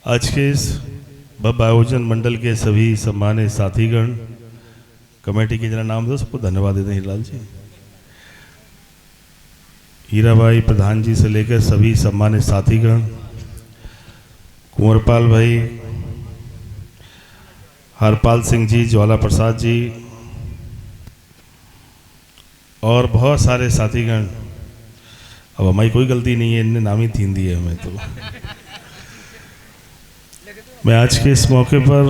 आज के इस भव्य आयोजन मंडल के सभी सम्मानित साथीगण, कमेटी के जरा नाम दो, सबको धन्यवाद देते हैं। हीरालाल जी, हीराबाई प्रधान जी से लेकर सभी सम्मानित साथीगण, कुंवरपाल भाई, हरपाल सिंह जी, ज्वाला प्रसाद जी और बहुत सारे साथीगण। अब हमारी कोई गलती नहीं है, इनने नाम ही तीन दिए हमें। तो मैं आज के इस मौके पर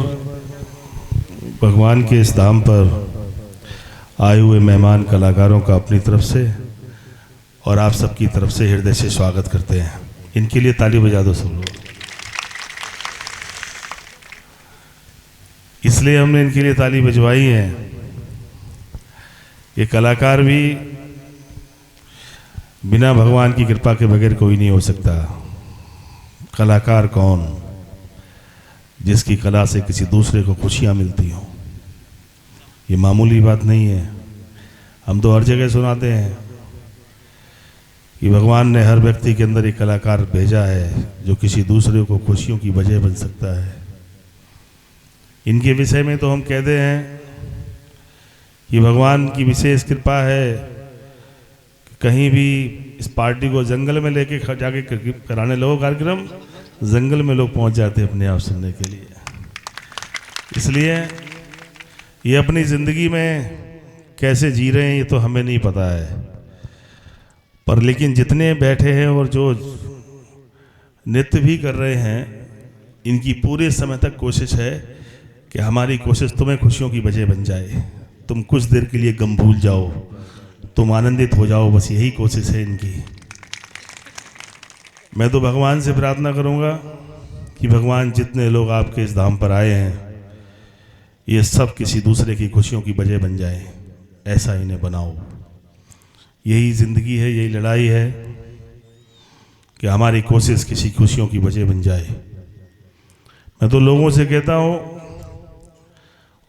भगवान के इस धाम पर आए हुए मेहमान कलाकारों का अपनी तरफ से और आप सबकी तरफ से हृदय से स्वागत करते हैं। इनके लिए ताली बजा दो सब लोग। इसलिए हमने इनके लिए ताली बजवाई है। ये कलाकार भी बिना भगवान की कृपा के बगैर कोई नहीं हो सकता। कलाकार कौन? जिसकी कला से किसी दूसरे को खुशियां मिलती हों। ये मामूली बात नहीं है। हम तो हर जगह सुनाते हैं कि भगवान ने हर व्यक्ति के अंदर एक कलाकार भेजा है जो किसी दूसरे को खुशियों की वजह बन सकता है। इनके विषय में तो हम कहते हैं कि भगवान की विशेष कृपा है कि कहीं भी इस पार्टी को जंगल में लेके जाके कराने लगो कार्यक्रम, जंगल में लोग पहुंच जाते हैं अपने आप सुनने के लिए। इसलिए ये अपनी ज़िंदगी में कैसे जी रहे हैं ये तो हमें नहीं पता है, पर लेकिन जितने बैठे हैं और जो नृत्य भी कर रहे हैं, इनकी पूरे समय तक कोशिश है कि हमारी कोशिश तुम्हें खुशियों की वजह बन जाए, तुम कुछ देर के लिए गम भूल जाओ, तुम आनंदित हो जाओ। बस यही कोशिश है इनकी। मैं तो भगवान से प्रार्थना करूंगा कि भगवान जितने लोग आपके इस धाम पर आए हैं ये सब किसी दूसरे की खुशियों की वजह बन जाएं। ऐसा इन्हें बनाओ। यही ज़िंदगी है, यही लड़ाई है कि हमारी कोशिश किसी खुशियों की वजह बन जाए। मैं तो लोगों से कहता हूँ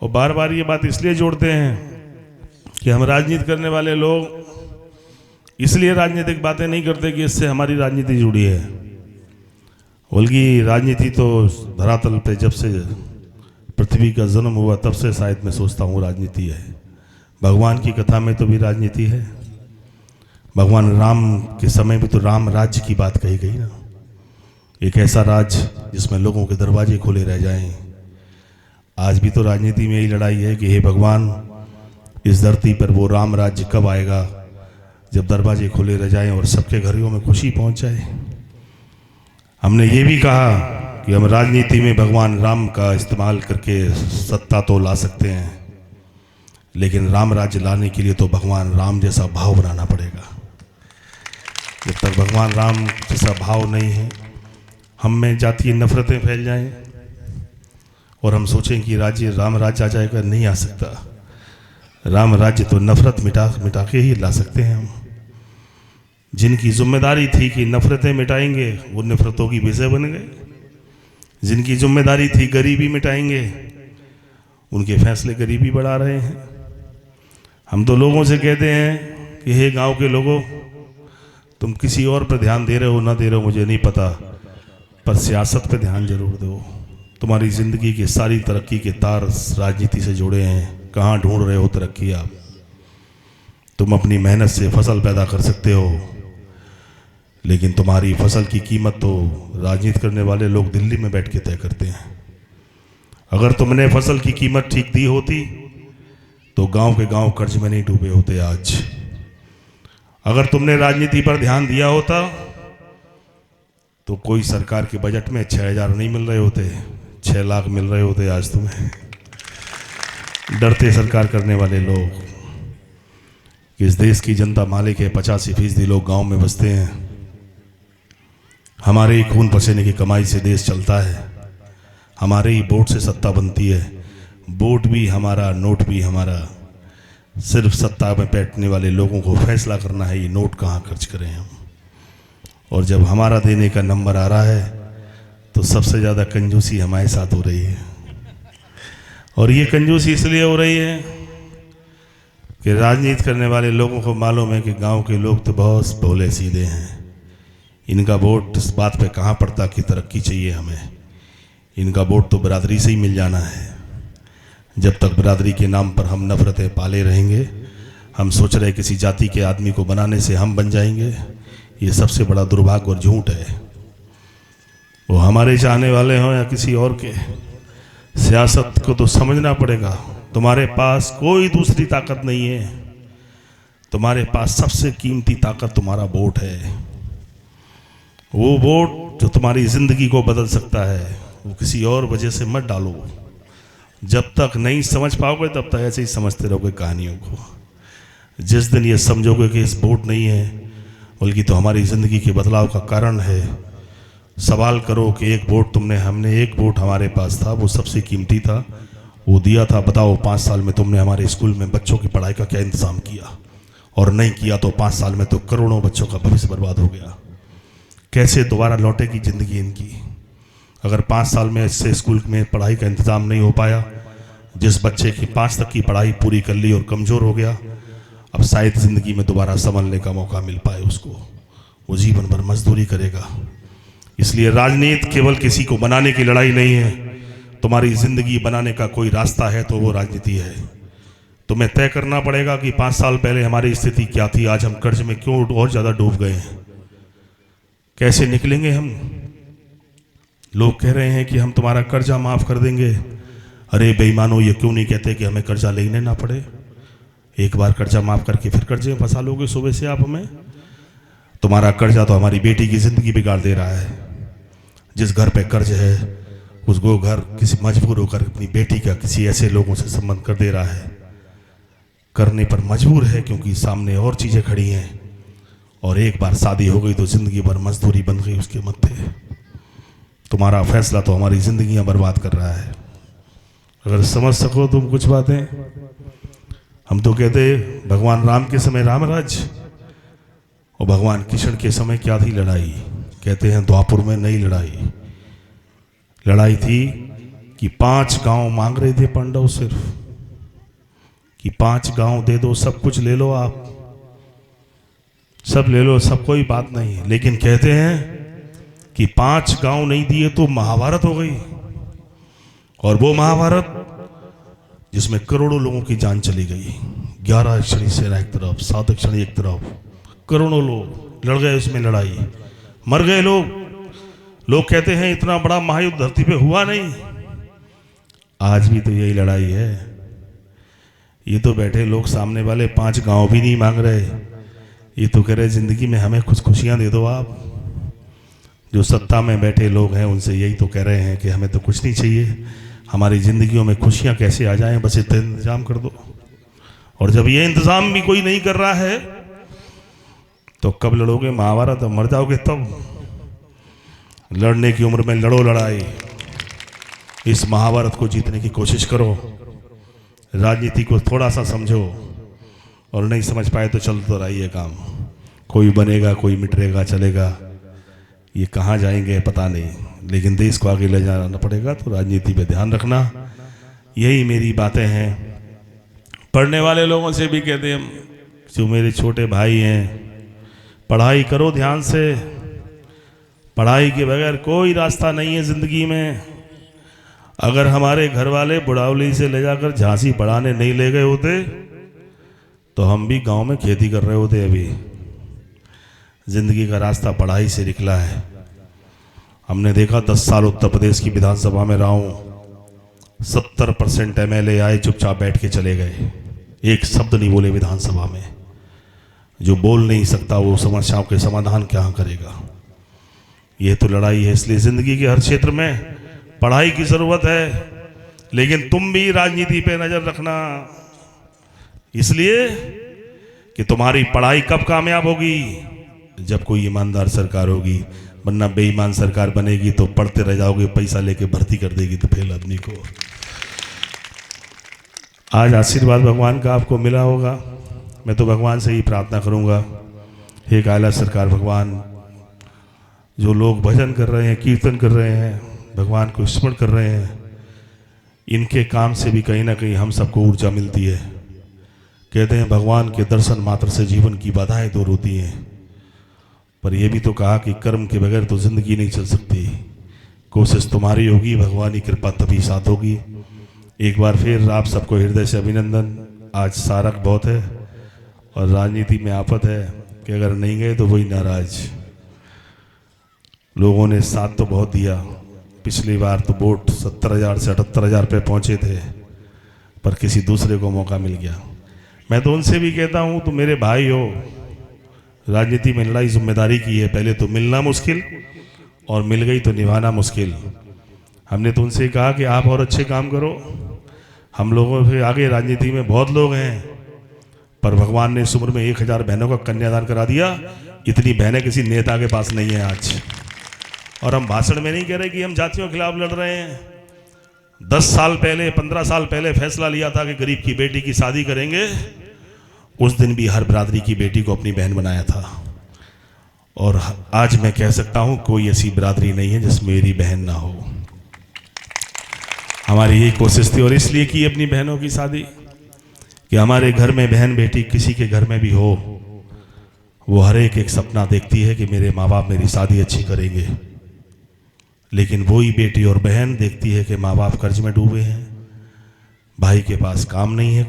और बार बार ये बात इसलिए जोड़ते हैं कि हम राजनीति करने वाले लोग इसलिए राजनीतिक बातें नहीं करते कि इससे हमारी राजनीति जुड़ी है। बल्कि राजनीति तो धरातल पे जब से पृथ्वी का जन्म हुआ तब से शायद मैं सोचता हूँ राजनीति है। भगवान की कथा में तो भी राजनीति है। भगवान राम के समय में तो राम राज्य की बात कही गई ना, एक ऐसा राज्य जिसमें लोगों के दरवाजे खुले रह जाएं। आज भी तो राजनीति में यही लड़ाई है कि हे भगवान, इस धरती पर वो राम राज्य कब आएगा जब दरवाजे खुले रह जाएं और सबके घरों में खुशी पहुंच जाए। हमने ये भी कहा कि हम राजनीति में भगवान राम का इस्तेमाल करके सत्ता तो ला सकते हैं, लेकिन राम राज्य लाने के लिए तो भगवान राम जैसा भाव बनाना पड़ेगा। जब तक भगवान राम जैसा भाव नहीं है, हम में जातीय नफरतें फैल जाएं और हम सोचें कि राम राज्य आ जाएगा, नहीं आ सकता। राम राज्य तो नफरत मिटा के ही ला सकते हैं हम। जिनकी जिम्मेदारी थी कि नफरतें मिटाएंगे वो नफरतों की विषय बन गए। जिनकी जिम्मेदारी थी गरीबी मिटाएंगे, उनके फैसले गरीबी बढ़ा रहे हैं। हम तो लोगों से कहते हैं कि हे गांव के लोगों, तुम किसी और पर ध्यान दे रहे हो ना दे रहे हो मुझे नहीं पता, पर सियासत पे ध्यान जरूर दो। तुम्हारी ज़िंदगी के सारी तरक्की के तार राजनीति से जुड़े हैं। कहाँ ढूंढ रहे हो तरक्की आप? तुम अपनी मेहनत से फसल पैदा कर सकते हो, लेकिन तुम्हारी फसल की कीमत तो राजनीति करने वाले लोग दिल्ली में बैठ के तय करते हैं। अगर तुमने फसल की कीमत ठीक दी होती तो गांव के गांव कर्ज में नहीं डूबे होते आज। अगर तुमने राजनीति पर ध्यान दिया होता तो कोई सरकार के बजट में 6,000 नहीं मिल रहे होते, 6 लाख मिल रहे होते आज तुम्हें। डरते सरकार करने वाले लोग। इस देश की जनता मालिक है, 85% लोग गांव में बसते हैं। हमारे ही खून पसीने की कमाई से देश चलता है। हमारे ही वोट से सत्ता बनती है। वोट भी हमारा, नोट भी हमारा। सिर्फ सत्ता में बैठने वाले लोगों को फैसला करना है ये नोट कहाँ खर्च करें हम। और जब हमारा देने का नंबर आ रहा है तो सबसे ज़्यादा कंजूसी हमारे साथ हो रही है। और ये कंजूसी इसलिए हो रही है कि राजनीति करने वाले लोगों को मालूम है कि गांव के लोग तो बहुत भोले सीधे हैं। इनका वोट इस बात पे कहाँ पड़ता कि तरक्की चाहिए हमें। इनका वोट तो बिरादरी से ही मिल जाना है। जब तक बिरादरी के नाम पर हम नफरतें पाले रहेंगे, हम सोच रहे किसी जाति के आदमी को बनाने से हम बन जाएंगे, ये सबसे बड़ा दुर्भाग्य और झूठ है। वो हमारे चाहने वाले हों या किसी और के, सियासत को तो समझना पड़ेगा। तुम्हारे पास कोई दूसरी ताकत नहीं है, तुम्हारे पास सबसे कीमती ताकत तुम्हारा वोट है। वो वोट जो तुम्हारी जिंदगी को बदल सकता है, वो किसी और वजह से मत डालो। जब तक नहीं समझ पाओगे तब तक ऐसे ही समझते रहोगे कहानियों को। जिस दिन ये समझोगे कि इस वोट नहीं है बल्कि तो हमारी ज़िंदगी के बदलाव का कारण है, सवाल करो कि एक वोट हमने एक वोट हमारे पास था, वो सबसे कीमती था, वो दिया था। बताओ 5 साल में तुमने हमारे स्कूल में बच्चों की पढ़ाई का क्या इंतज़ाम किया? और नहीं किया तो 5 साल में तो करोड़ों बच्चों का भविष्य बर्बाद हो गया। कैसे दोबारा लौटेगी ज़िंदगी इनकी? अगर 5 साल में इससे स्कूल में पढ़ाई का इंतज़ाम नहीं हो पाया, जिस बच्चे की 5 तक की पढ़ाई पूरी कर ली और कमज़ोर हो गया, अब शायद ज़िंदगी में दोबारा संभलने का मौका मिल पाए उसको, वो जीवन भर मजदूरी करेगा। इसलिए राजनीति केवल किसी को बनाने की लड़ाई नहीं है। तुम्हारी ज़िंदगी बनाने का कोई रास्ता है तो वो राजनीति है। तुम्हें तय करना पड़ेगा कि 5 साल पहले हमारी स्थिति क्या थी, आज हम कर्ज में क्यों और ज़्यादा डूब गए हैं, कैसे निकलेंगे हम। लोग कह रहे हैं कि हम तुम्हारा कर्जा माफ़ कर देंगे। अरे बेईमानो, ये क्यों नहीं कहते कि हमें कर्जा लेने ना पड़े? एक बार कर्जा माफ़ करके फिर कर्जे में फंसा लोगे सुबह से आप हमें। तुम्हारा कर्जा तो हमारी बेटी की ज़िंदगी बिगाड़ दे रहा है। जिस घर पे कर्ज है उसको घर किसी मजबूर होकर अपनी बेटी का किसी ऐसे लोगों से संबंध कर दे रहा है, करने पर मजबूर है क्योंकि सामने और चीज़ें खड़ी हैं। और एक बार शादी हो गई तो ज़िंदगी भर मजदूरी बन गई उसके मत्थे। तुम्हारा फैसला तो हमारी ज़िंदगियां बर्बाद कर रहा है। अगर समझ सको तुम कुछ बातें। हम तो कहते भगवान राम के समय राम राज और भगवान कृष्ण के समय क्या थी लड़ाई। कहते हैं द्वापुर में नई लड़ाई थी कि 5 गांव मांग रहे थे पांडव सिर्फ, कि 5 गांव दे दो, सब कुछ ले लो, आप सब ले लो, सब कोई बात नहीं। लेकिन कहते हैं कि 5 गांव नहीं दिए तो महाभारत हो गई। और वो महाभारत जिसमें करोड़ों लोगों की जान चली गई। 11 अक्षरी सेना एक तरफ, 7 अक्षरी एक तरफ, करोड़ों लोग लड़ गए उसमें लड़ाई, मर गए लोग। लोग कहते हैं इतना बड़ा महायुद्ध धरती पे हुआ नहीं। आज भी तो यही लड़ाई है। ये तो बैठे लोग सामने वाले 5 गांव भी नहीं मांग रहे, ये तो कह रहे जिंदगी में हमें कुछ खुशियां दे दो आप। जो सत्ता में बैठे लोग हैं उनसे यही तो कह रहे हैं कि हमें तो कुछ नहीं चाहिए, हमारी ज़िंदगियों में खुशियां कैसे आ जाएं, बस इतना इंतजाम कर दो। और जब ये इंतजाम भी कोई नहीं कर रहा है तो कब लड़ोगे महाभारत? मर जाओगे तब। लड़ने की उम्र में लड़ो लड़ाई, इस महाभारत को जीतने की कोशिश करो। राजनीति को थोड़ा सा समझो, और नहीं समझ पाए तो चल तो रही है काम। कोई बनेगा, कोई मिटेगा, चलेगा, ये कहाँ जाएंगे पता नहीं, लेकिन देश को आगे ले जाना पड़ेगा तो राजनीति पे ध्यान रखना। यही मेरी बातें हैं। पढ़ने वाले लोगों से भी कहते हैं, जो मेरे छोटे भाई हैं, पढ़ाई करो ध्यान से। पढ़ाई के बगैर कोई रास्ता नहीं है ज़िंदगी में। अगर हमारे घर वाले बुढ़ावली से ले जाकर झांसी पढ़ाने नहीं ले गए होते तो हम भी गांव में खेती कर रहे होते। अभी जिंदगी का रास्ता पढ़ाई से निकला है। हमने देखा 10 साल उत्तर प्रदेश की विधानसभा में रहा हूँ, 70% MLA आए, चुपचाप बैठ के चले गए, एक शब्द नहीं बोले विधानसभा में। जो बोल नहीं सकता वो समस्याओं के समाधान क्या करेगा? ये तो लड़ाई है। इसलिए जिंदगी के हर क्षेत्र में पढ़ाई की जरूरत है, लेकिन तुम भी राजनीति पे नजर रखना, इसलिए कि तुम्हारी पढ़ाई कब कामयाब होगी? जब कोई ईमानदार सरकार होगी, वरना बेईमान सरकार बनेगी तो पढ़ते रह जाओगे, पैसा लेके भर्ती कर देगी तो फेल आदमी को। आज आशीर्वाद भगवान का आपको मिला होगा। मैं तो भगवान से ही प्रार्थना करूंगा, हे काला सरकार भगवान, जो लोग भजन कर रहे हैं, कीर्तन कर रहे हैं, भगवान को स्मरण कर रहे हैं, इनके काम से भी कहीं ना कहीं हम सबको ऊर्जा मिलती है। कहते हैं भगवान के दर्शन मात्र से जीवन की बाधाएं दूर होती हैं, पर यह भी तो कहा कि कर्म के बगैर तो जिंदगी नहीं चल सकती। कोशिश तुम्हारी होगी, भगवान की कृपा तभी साथ होगी। एक बार फिर आप सबको हृदय से अभिनंदन। आज सारक बहुत है और राजनीति में आफत है कि अगर नहीं गए तो वही नाराज। लोगों ने साथ तो बहुत दिया, पिछली बार तो वोट 70,000 से 78,000 पे पहुंचे थे, पर किसी दूसरे को मौका मिल गया। मैं तो उनसे भी कहता हूं, तो मेरे भाई हो, राजनीति में लड़ाई जिम्मेदारी की है, पहले तो मिलना मुश्किल और मिल गई तो निभाना मुश्किल। हमने तो उनसे कहा कि आप और अच्छे काम करो, हम लोगों से आगे राजनीति में बहुत लोग हैं, पर भगवान ने इस उम्र में 1000 बहनों का कन्यादान करा दिया। इतनी बहनें किसी नेता के पास नहीं है आज। और हम भाषण में नहीं कह रहे कि हम जातियों के खिलाफ लड़ रहे हैं। 10 साल पहले, 15 साल पहले फैसला लिया था कि गरीब की बेटी की शादी करेंगे। उस दिन भी हर बिरादरी की बेटी को अपनी बहन बनाया था। और आज मैं कह सकता हूं कोई ऐसी बिरादरी नहीं है जिसमें मेरी बहन ना हो। हमारी यही कोशिश थी और इसलिए की अपनी बहनों की शादी कि हमारे घर में बहन बेटी किसी के घर में भी हो, वो हर एक सपना देखती है कि मेरे माँ बाप मेरी शादी अच्छी करेंगे। लेकिन वही बेटी और बहन देखती है कि माँ बाप कर्ज में डूबे हैं, भाई के पास काम नहीं है,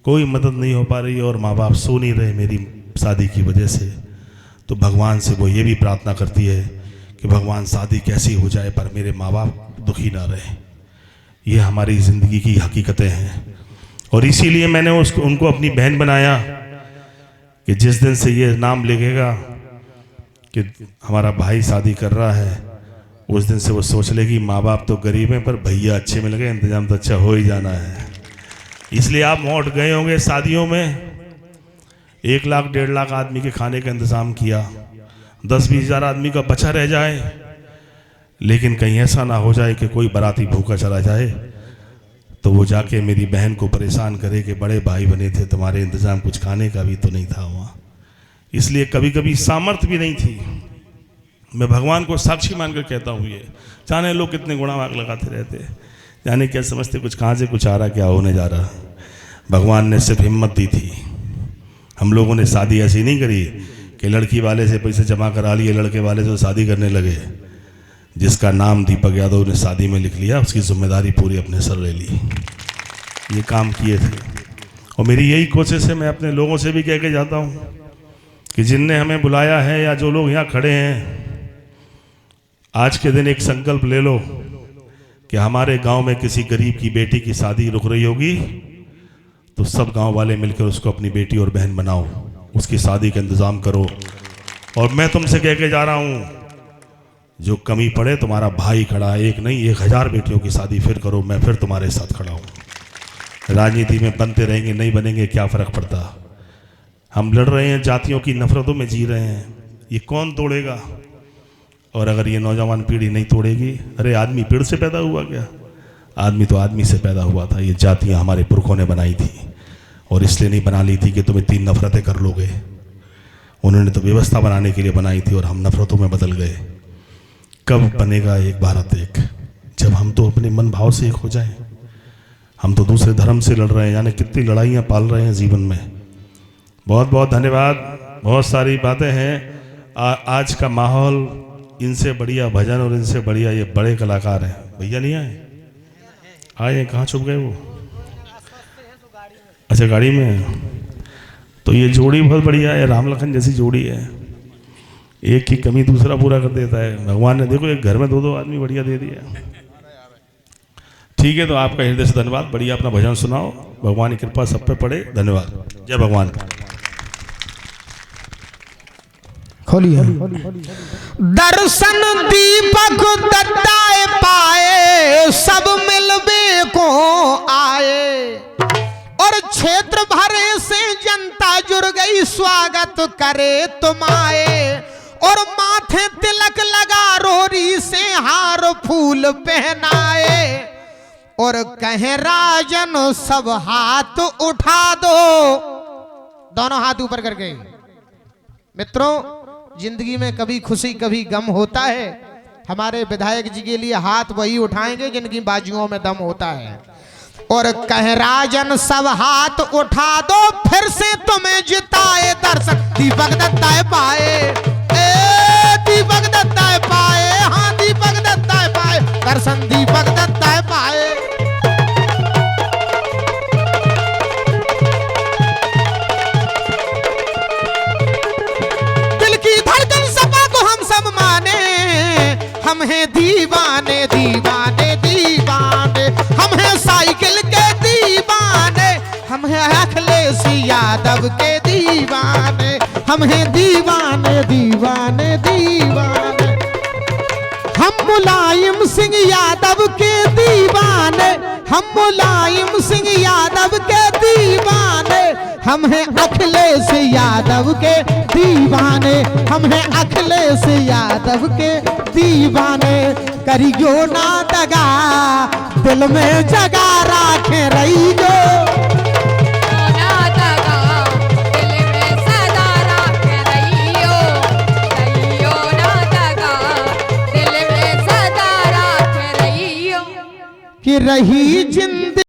कोई मदद नहीं हो पा रही और माँ बाप सो नहीं रहे मेरी शादी की वजह से। तो भगवान से वो ये भी प्रार्थना करती है कि भगवान शादी कैसी हो जाए पर मेरे माँ बाप दुखी ना रहे। ये हमारी ज़िंदगी की हकीकतें हैं और इसीलिए मैंने उनको अपनी बहन बनाया कि जिस दिन से ये नाम लिखेगा कि हमारा भाई शादी कर रहा है, उस दिन से वो सोच लेगी माँ बाप तो गरीब हैं पर भैया अच्छे मिल गए, इंतजाम तो अच्छा हो ही जाना है। इसलिए आप मोट गए होंगे शादियों में, 1 लाख 1.5 लाख आदमी के खाने का इंतज़ाम किया, 10-20 हज़ार आदमी का बचा रह जाए, लेकिन कहीं ऐसा ना हो जाए कि कोई बाराती भूखा चला जाए तो वो जाके मेरी बहन को परेशान करे कि बड़े भाई बने थे, तुम्हारे इंतज़ाम कुछ खाने का भी तो नहीं था वहाँ। इसलिए कभी कभी सामर्थ्य भी नहीं थी। मैं भगवान को साक्षी मानकर कहता हूँ, ये जाने लोग कितने गुणा वाग लगाते रहते, जाने क्या समझते कुछ कहाँ से कुछ आ रहा, क्या होने जा रहा। भगवान ने सिर्फ हिम्मत दी थी। हम लोगों ने शादी ऐसी नहीं करी कि लड़की वाले से पैसे जमा करा लिए, लड़के वाले से शादी करने लगे। जिसका नाम दीपक यादव ने शादी में लिख लिया, उसकी जिम्मेदारी पूरी अपने सर ले ली। ये काम किए थे और मेरी यही कोशिश है। मैं अपने लोगों से भी कह के जाता हूँ कि जिनने हमें बुलाया है या जो लोग यहाँ खड़े हैं, आज के दिन एक संकल्प ले लो कि हमारे गांव में किसी गरीब की बेटी की शादी रुक रही होगी तो सब गांव वाले मिलकर उसको अपनी बेटी और बहन बनाओ, उसकी शादी का इंतज़ाम करो। और मैं तुमसे कह के जा रहा हूँ, जो कमी पड़े तुम्हारा भाई खड़ा है, 1 नहीं 1000 बेटियों की शादी फिर करो, मैं फिर तुम्हारे साथ खड़ा हूँ। राजनीति में बनते रहेंगे नहीं बनेंगे क्या फ़र्क पड़ता। हम लड़ रहे हैं, जातियों की नफरतों में जी रहे हैं, ये कौन तोड़ेगा। और अगर ये नौजवान पीढ़ी नहीं तोड़ेगी, अरे आदमी पेड़ से पैदा हुआ क्या, आदमी तो आदमी से पैदा हुआ था। ये जातियाँ हमारे पुरखों ने बनाई थी और इसलिए नहीं बना ली थी कि तुम्हें 3 नफरतें कर लोगे। उन्होंने तो व्यवस्था बनाने के लिए बनाई थी और हम नफरतों में बदल गए। कब बनेगा एक भारत एक, जब हम तो अपने मन भाव से एक हो जाएं। हम तो दूसरे धर्म से लड़ रहे हैं, यानी कितनी लड़ाइयाँ पाल रहे हैं जीवन में। बहुत बहुत धन्यवाद। बहुत सारी बातें हैं। आज का माहौल, इनसे बढ़िया भजन और इनसे बढ़िया ये बड़े कलाकार हैं। भैया नहीं आए? आए, कहाँ छुप गए वो? अच्छा, गाड़ी में। तो ये जोड़ी बहुत बढ़िया है, राम लखन जैसी जोड़ी है। एक की कमी दूसरा पूरा कर देता है। भगवान ने देखो एक घर में 2-2 आदमी बढ़िया दे दिया। ठीक है, तो आपका हृदय से धन्यवाद। बढ़िया अपना भजन सुनाओ, भगवान की कृपा सब पे पड़े। धन्यवाद। जय भगवान। खोलिए। दर्शन दीपक दत्ताए पाए, सब मिलबे को आए, और क्षेत्र भरे से जनता जुड़ गई, स्वागत करे तुम आए। और माथे तिलक लगा, रोरी से हार फूल पहनाए, और कहे राजन सब हाथ उठा दो। दोनों हाथ ऊपर करके। मित्रों, जिंदगी में कभी खुशी कभी गम होता है। हमारे विधायक जी के लिए हाथ वही उठाएंगे जिनकी बाजुओं में दम होता है। और कह राजन सब हाथ उठा दो, फिर से तुम्हें जिताए दर्शक दीपक दत्ताए पाए, दीपक दत्ताए पाए। हाँ दीपक दत्ता पाए, दर्शन दीपक दत्ता पाए। दिल की धड़कन सपा को हम सब माने, हम हैं दीवाने दीवाने दीवाने, हम हैं साइकिल के दीवाने, हम हैं अखिलेश यादव के दीवाने, हम हैं दीवाने दीवाने दीवाने, हम मुलायम सिंह यादव के दीवाने, हम मुलायम सिंह यादव के दीवाने, हम हैं अखिलेश यादव के दीवाने, हम हैं अखिलेश यादव के दीवाने। करियो ना दगा, दिल में जगा राखे रहियो, कि रही जिंदगी